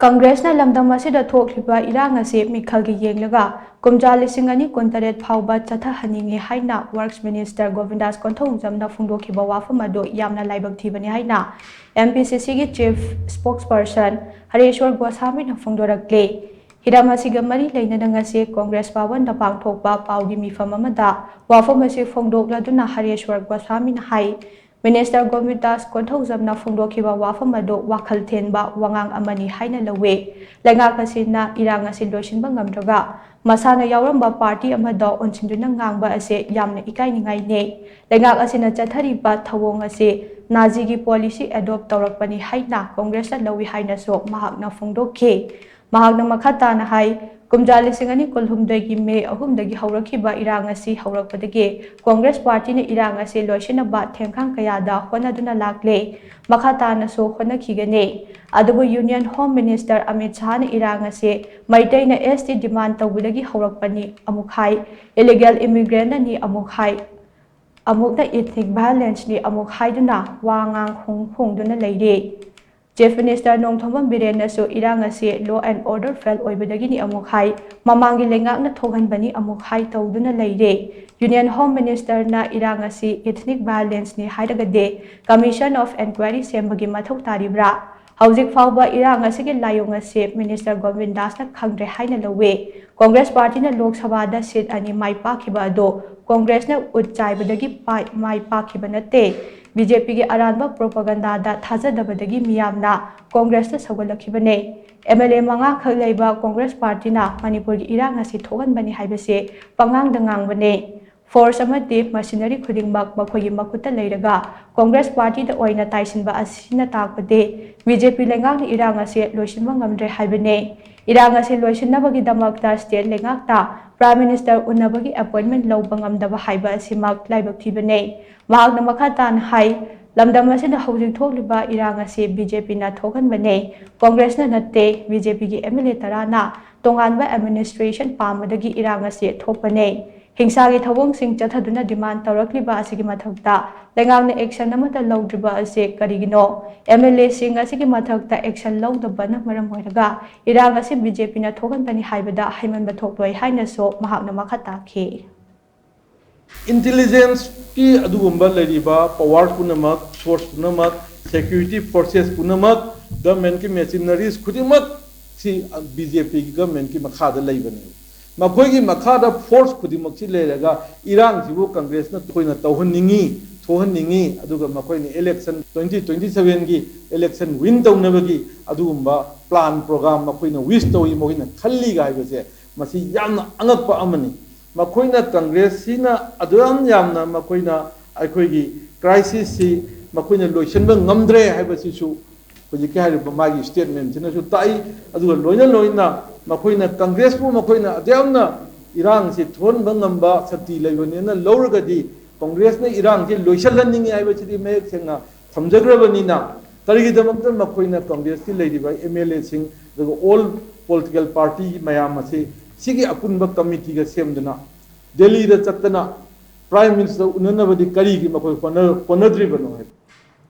Congress na lamdam asida thokliba Irang Asi Meekhal gi Yenglaga kumja lising ani kontaret Phaoba Chathahaningi Haina Works Minister Govindas Konthoujam na Phongdokhiba wapham ado yamna laibak thibani Haina MPCC gi Chief Spokesperson Hareshwar Goshwami na Phongdorakli Hiram asiga mari leinana ngasi Congress pawan da pangthokpa paugi mifam amada wapham asi phongdokladuna Hareshwar Goshwami na hai Minister Govindas Konthoujam na Phongdokhiba wapham ado wakhal thenba wangang amani haina lawe lengak asina Irang Asi loisinba ngamdraga masana yauramba party amada onsinduna ngangba ase yamna ikainingai ne lengak asina chathariba thawong ase nazi gi policy adopt tawrakpani haina Congress na lawi haina so mahakna phongdokhe mahakna makhata na hai kumja lising ani kulhumdagi me ahumdagi haurakhiba Irang Asi haurakpadagi Congress party na Irang Asi loisinaba thengkhang kayada honaduna lakle makhata na so honakhigane adubu Union Home Minister Amit Shah na Irang Asi maitai na ST demand tawbudagi haurakpani amukhai illegal immigrant na ni amukhai amukna ethnic violence ni amukhai duna wangang hongduna leire Chief Minister Nongthomam Biren na so Irang Asi law and order fell oibadagi ni amukhai mamangi lengak na thoganbani amukhai tawduna leire Union Home Minister na Irang Asi ethnic violence ni haidagade Commission of Inquiry sembagi mathau taribra Hauzik Phaoba Irang Asi gi layong Asi Minister Govindas na khangre haina lawe Congress Party na Lok Sabha da seat ani mai pakhiba ado Congress na utchaibadagi mai pakhiba nate BJP gi aranba propaganda da thajadabadagi miyamna Congress na sagalakibane MLA manga khaleiba Congress Party na Manipuri gi Irang Asi thoganbani haibase pangang dangang bane force amati machinery khudingmak makhogi makuta leiraga Congress Party da oina taisinba asina takpade BJP lengak ni Irang Asi loisinba ngamdre haibane Irang Asi loisinabagi damakta state lengakta Prime Minister unabagi appointment lawba ngamdaba haiba asimak laibak thibane mahakna makhatan hai lamdam asida hauzik thokliba Irang Asi BJP na thoganbane Congress na natte BJP gi MLA tarana tonganba administration pamadagi Irang Asi thokpane हिंसा की थवोंग Singh चथदुना demand तौरक्लिबा असिगी मथक्ता लेंगांगना action अमता लौद्रिबा असे करिगिनो MLA Singh असिगी मथक्ता action लौदबना मरम होइरगा इरांग असे BJP ना थोगनबनी हाइबदा hymen बथोक्लोय हाइनसो महाकना मखता खे intelligence की अदुगुंबा लरिबा पावर पुनमक सोर्स पुनमक सिक्योरिटी फोर्सेस पुनमक गवर्नमेंट की मशीनरीज खुदिमक सी बीजेपी की गवर्नमेंट की मखादा लैबने मखोगी मखादा फोर्स खुदिमक लेरगा इरांग सिबु कांग्रेस न कोइना थोहनिंगी अदुगा मखोइनि इलेक्शन 2027 की इलेक्शन विन तौनबगी अदुगुंबा प्लान प्रोग्राम मखोइना विश तौई मोगिना खल्ली गाइबसे मसी यामना अंगकपा अमनी मखोइना कांग्रेस सिना अदुयाम यामना मखोइना अखोइगी क्राइसिस सि मखोइना लोइसनबा ngamdre हाइबसिसु होजिके हाइबा मागी स्टेटमेंट सिनासु ताई अदुगा लोइना मखोइना कांग्रेस पु मखोइना अद्यामना इरांग से थोन बंगंबा शक्ति लेबनेना लौरगदी कांग्रेस ने इरांग से लोइसलनिंग आइबसिदि मेक सेंगा थमजग्रबनिना तरिगिदमक्ता मखोइना कांग्रेस की लेदिबा एमएलए सिंग दगो ऑल पॉलिटिकल पार्टी मयाम से सिगी अपुनबा कमिटी गा सेमदना दिल्ली दा चतना प्राइम मिनिस्टर उननबदी करीगी मखोइ कोनद्रिबनो है